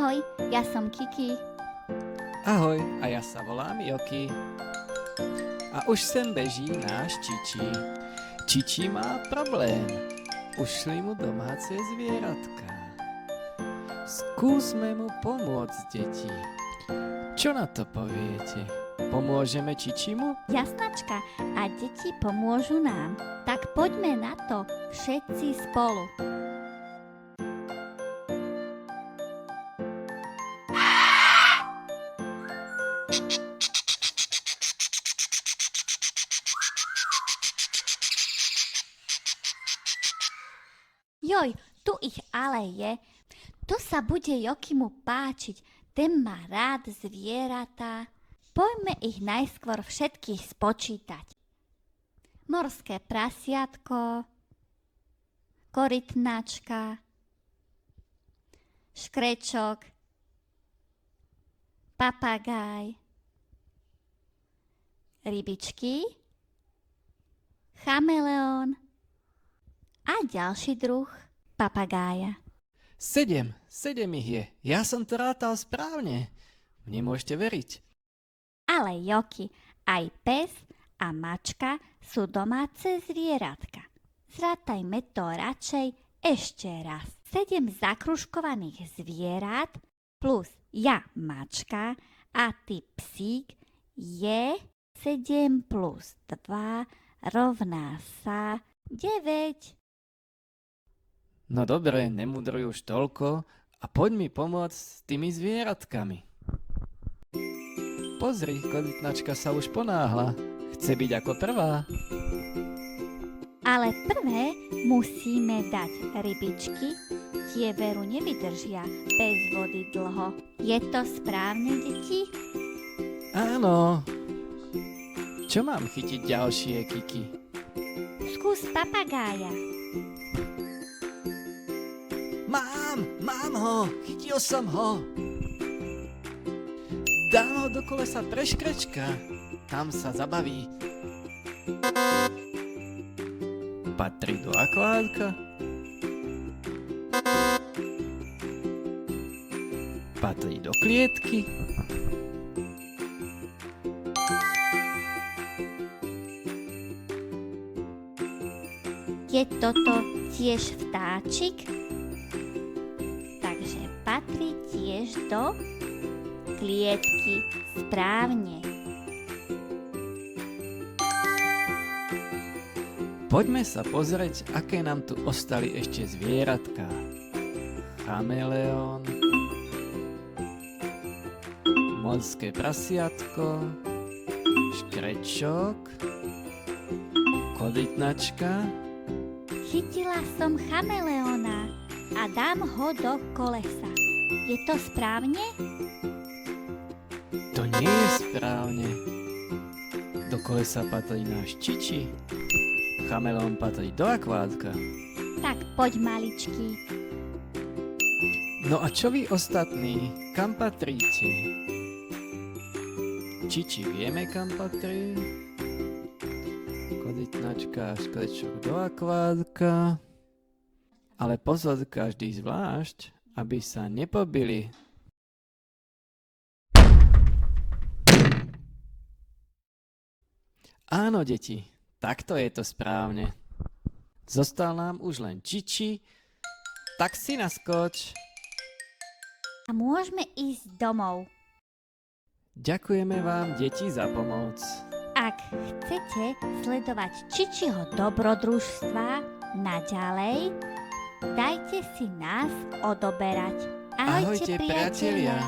Ahoj, ja som Kiki. Ahoj, a ja sa volám Joky. A už sem beží náš Čiči. Čiči má problém. Ušli mu domáce zvieratka. Skúsme mu pomôcť, deti. Čo na to poviete? Pomôžeme Čičimu? Jasnačka, a deti pomôžu nám. Tak poďme na to všetci spolu. Joj, tu ich ale je. To sa bude Jokimu páčiť. Ten má rád zvieratá. Poďme ich najskôr všetkých spočítať. Morské prasiatko, korytnačka, škrečok, papagáj, rybičky, chameleón a ďalší druh papagája. 7 ich je. Ja som to rátal správne. Mne môžete veriť. Ale Joky, aj pes a mačka sú domáce zvieratka. Zrátajme to radšej ešte raz. 7 zakružkovaných zvierat plus ja mačka a ty psík je 7 plus 2 rovná sa 9. No dobre, nemudruj už toľko a poď mi pomôcť s tými zvieratkami. Pozri, korytnačka sa už ponáhla. Chce byť ako prvá. Ale prvé musíme dať rybičky, tie veru nevydržia bez vody dlho. Je to správne, deti? Áno. Čo mám chytiť ďalšie, Kiki? Skús papagája. Mám ho, chytil som ho. Dám ho do kolesa pre škrečka, tam sa zabaví. Patrí do akvária. Patrí do klietky. Je toto tiež vtáčik? Takže patrí tiež do klietky. Správne. Poďme sa pozrieť, aké nám tu ostali ešte zvieratká. Chameleón, morské prasiatko, škrečok, korytnačka. Chytila som chameleóna a dám ho do kolesa. Je to správne? To nie je správne. Do kolesa patrí náš Čiči. Chameleón patrí do akvária. Tak poď, maličký. No a čo vy ostatní? Kam patríte? Čiči vieme, kam patrí? Korytnačka a škrečok do akvária. Ale pozor, každý zvlášť, aby sa nepobili. Áno, deti, takto je to správne. Zostal nám už len Čiči, tak si naskoč. A môžeme ísť domov. Ďakujeme vám, deti, za pomoc. Ak chcete sledovať Čičiho dobrodružstva naďalej, dajte si nás odoberať. Ahojte, priatelia.